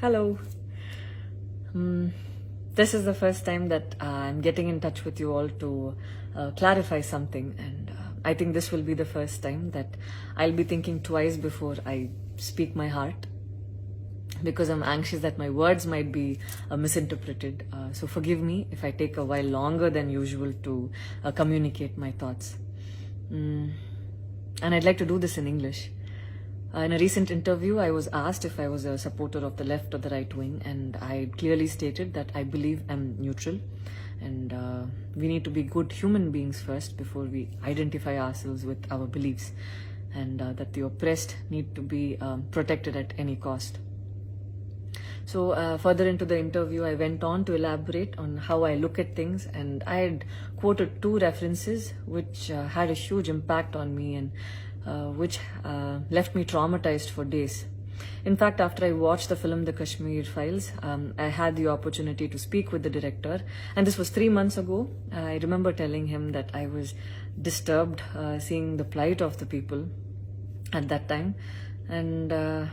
Hello. Hmm. This is the first time that I'm getting in touch with you all to clarify something, and I think this will be the first time that I'll be thinking twice before I speak my heart, because I'm anxious that my words might be misinterpreted. So forgive me if I take a while longer than usual to communicate my thoughts. And I'd like to do this in English. In a recent interview, I was asked if I was a supporter of the left or the right wing, and I clearly stated that I believe I'm neutral, and we need to be good human beings first before we identify ourselves with our beliefs, and that the oppressed need to be protected at any cost. So further into the interview, I went on to elaborate on how I look at things, and I had quoted two references which had a huge impact on me, and which left me traumatized for days. In fact, after I watched the film The Kashmir Files, I had the opportunity to speak with the director, and this was 3 months ago. I remember telling him that I was disturbed seeing the plight of the people at that time, and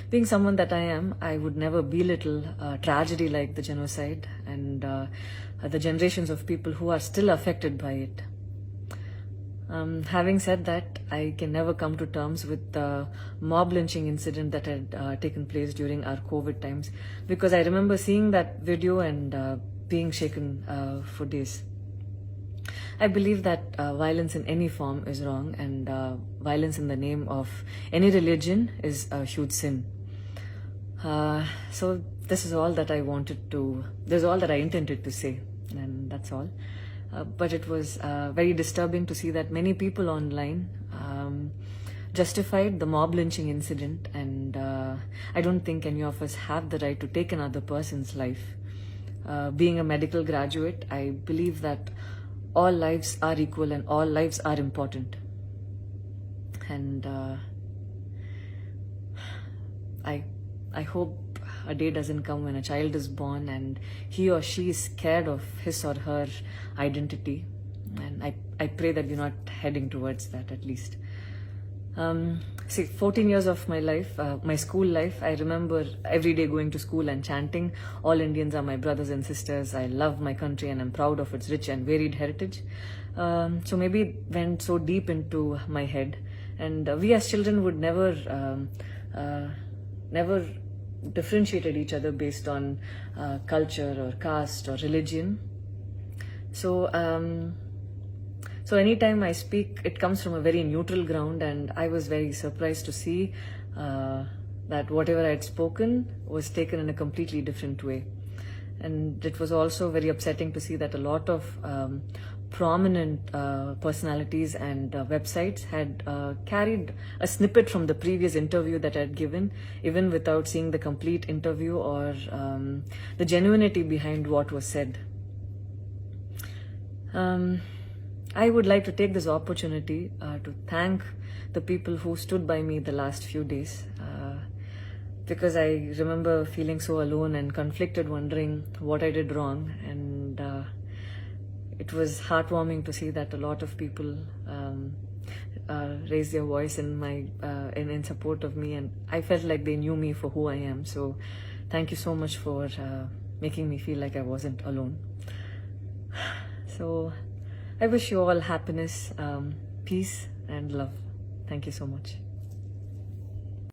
being someone that I am, I would never belittle tragedy like the genocide and the generations of people who are still affected by it. Having said that, I can never come to terms with the mob lynching incident that had taken place during our COVID times, because I remember seeing that video and being shaken for days. I believe that violence in any form is wrong, and violence in the name of any religion is a huge sin. So this is all that I this is all that I intended to say, and that's all. But it was very disturbing to see that many people online justified the mob lynching incident, and I don't think any of us have the right to take another person's life. Being a medical graduate, I believe that all lives are equal and all lives are important. And I hope a day doesn't come when a child is born and he or she is scared of his or her identity. And I pray that we're not heading towards that, at least. 14 years of my life, my school life, I remember every day going to school and chanting, "All Indians are my brothers and sisters. I love my country and I'm proud of its rich and varied heritage." So maybe it went so deep into my head. And we as children would never differentiated each other based on culture or caste or religion. So anytime I speak, it comes from a very neutral ground, and I was very surprised to see that whatever I had spoken was taken in a completely different way. And it was also very upsetting to see that a lot of prominent personalities and websites had carried a snippet from the previous interview that I had given, even without seeing the complete interview or the genuinity behind what was said. I would like to take this opportunity to thank the people who stood by me the last few days, because I remember feeling so alone and conflicted, wondering what I did wrong. And it was heartwarming to see that a lot of people raised their voice in support of me, and I felt like they knew me for who I am. So thank you so much for making me feel like I wasn't alone. So I wish you all happiness, peace and love. Thank you so much.